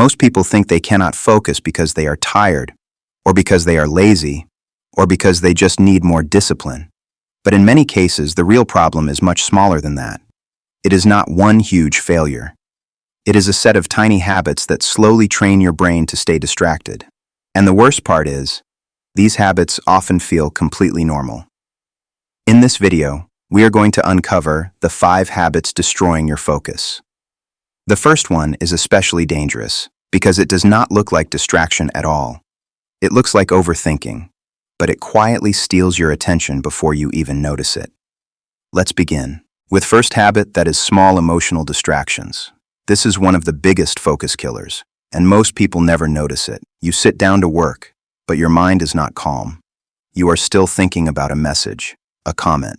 Most people think they cannot focus because they are tired, or because they are lazy, or because they just need more discipline. But in many cases, the real problem is much smaller than that. It is not one huge failure. It is a set of tiny habits that slowly train your brain to stay distracted. And the worst part is, these habits often feel completely normal. In this video, we are going to uncover the 5 habits destroying your focus. The first one is especially dangerous because it does not look like distraction at all. It looks like overthinking, but it quietly steals your attention before you even notice it. Let's begin with first habit, that is small emotional distractions. This is one of the biggest focus killers, and most people never notice it. You sit down to work, but your mind is not calm. You are still thinking about a message, a comment,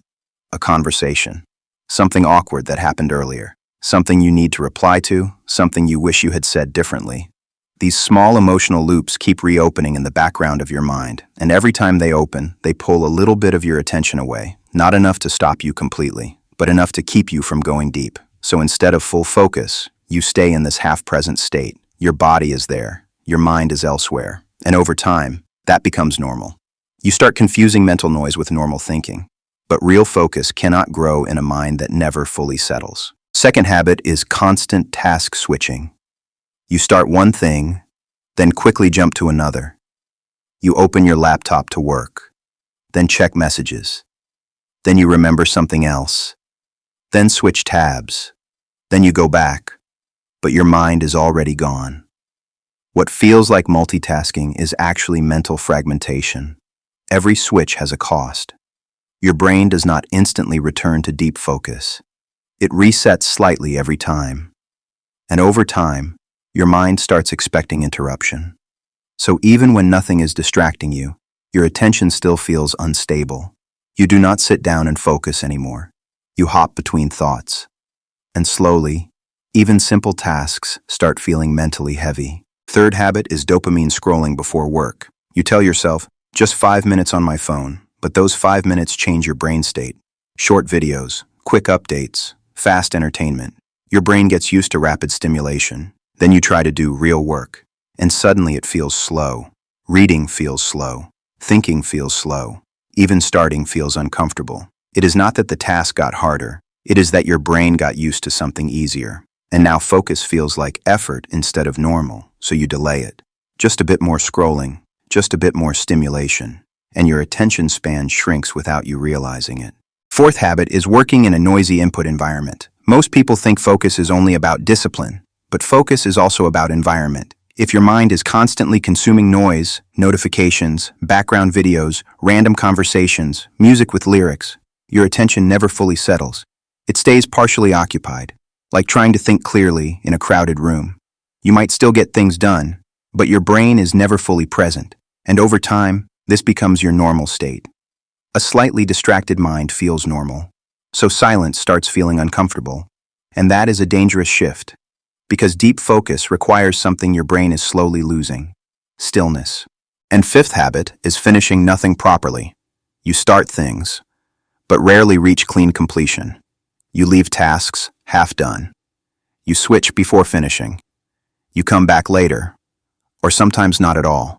a conversation, something awkward that happened earlier, something you need to reply to, something you wish you had said differently. These small emotional loops keep reopening in the background of your mind, and every time they open, they pull a little bit of your attention away, not enough to stop you completely, but enough to keep you from going deep. So instead of full focus, you stay in this half-present state. Your body is there, your mind is elsewhere, and over time, that becomes normal. You start confusing mental noise with normal thinking, but real focus cannot grow in a mind that never fully settles. Second habit is constant task switching. You start one thing, then quickly jump to another. You open your laptop to work, then check messages. Then you remember something else, then switch tabs. Then you go back, but your mind is already gone. What feels like multitasking is actually mental fragmentation. Every switch has a cost. Your brain does not instantly return to deep focus. It resets slightly every time. And over time, your mind starts expecting interruption. So even when nothing is distracting you, your attention still feels unstable. You do not sit down and focus anymore. You hop between thoughts. And slowly, even simple tasks start feeling mentally heavy. Third habit is dopamine scrolling before work. You tell yourself, just 5 minutes on my phone, but those 5 minutes change your brain state. Short videos, quick updates, fast entertainment. Your brain gets used to rapid stimulation. Then you try to do real work, and suddenly it feels slow. Reading feels slow. Thinking feels slow. Even starting feels uncomfortable. It is not that the task got harder. It is that your brain got used to something easier. And now focus feels like effort instead of normal, so you delay it. Just a bit more scrolling, just a bit more stimulation, and your attention span shrinks without you realizing it. Fourth habit is working in a noisy input environment. Most people think focus is only about discipline. But focus is also about environment. If your mind is constantly consuming noise, notifications, background videos, random conversations, music with lyrics, your attention never fully settles. It stays partially occupied, like trying to think clearly in a crowded room. You might still get things done, but your brain is never fully present, and over time, this becomes your normal state. A slightly distracted mind feels normal, so silence starts feeling uncomfortable, and that is a dangerous shift. Because deep focus requires something your brain is slowly losing: stillness. And fifth habit is finishing nothing properly. You start things, but rarely reach clean completion. You leave tasks half done. You switch before finishing. You come back later, or sometimes not at all.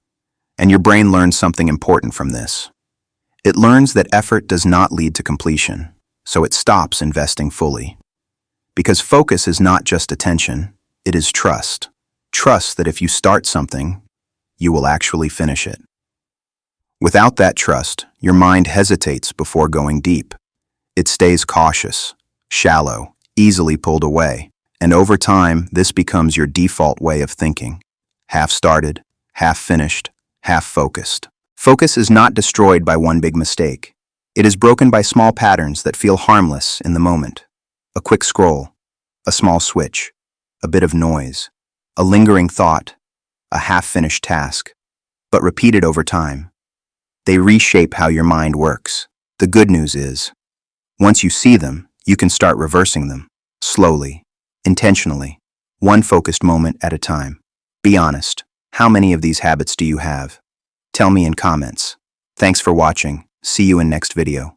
And your brain learns something important from this. It learns that effort does not lead to completion, so it stops investing fully. Because focus is not just attention, it is trust. Trust that if you start something, you will actually finish it. Without that trust, your mind hesitates before going deep. It stays cautious, shallow, easily pulled away, and over time, this becomes your default way of thinking. Half started, half finished, half focused. Focus is not destroyed by one big mistake. It is broken by small patterns that feel harmless in the moment. A quick scroll, a small switch, a bit of noise, a lingering thought, a half-finished task, but repeated over time. They reshape how your mind works. The good news is, once you see them, you can start reversing them, slowly, intentionally, one focused moment at a time. Be honest, how many of these habits do you have? Tell me in comments. Thanks for watching. See you in next video.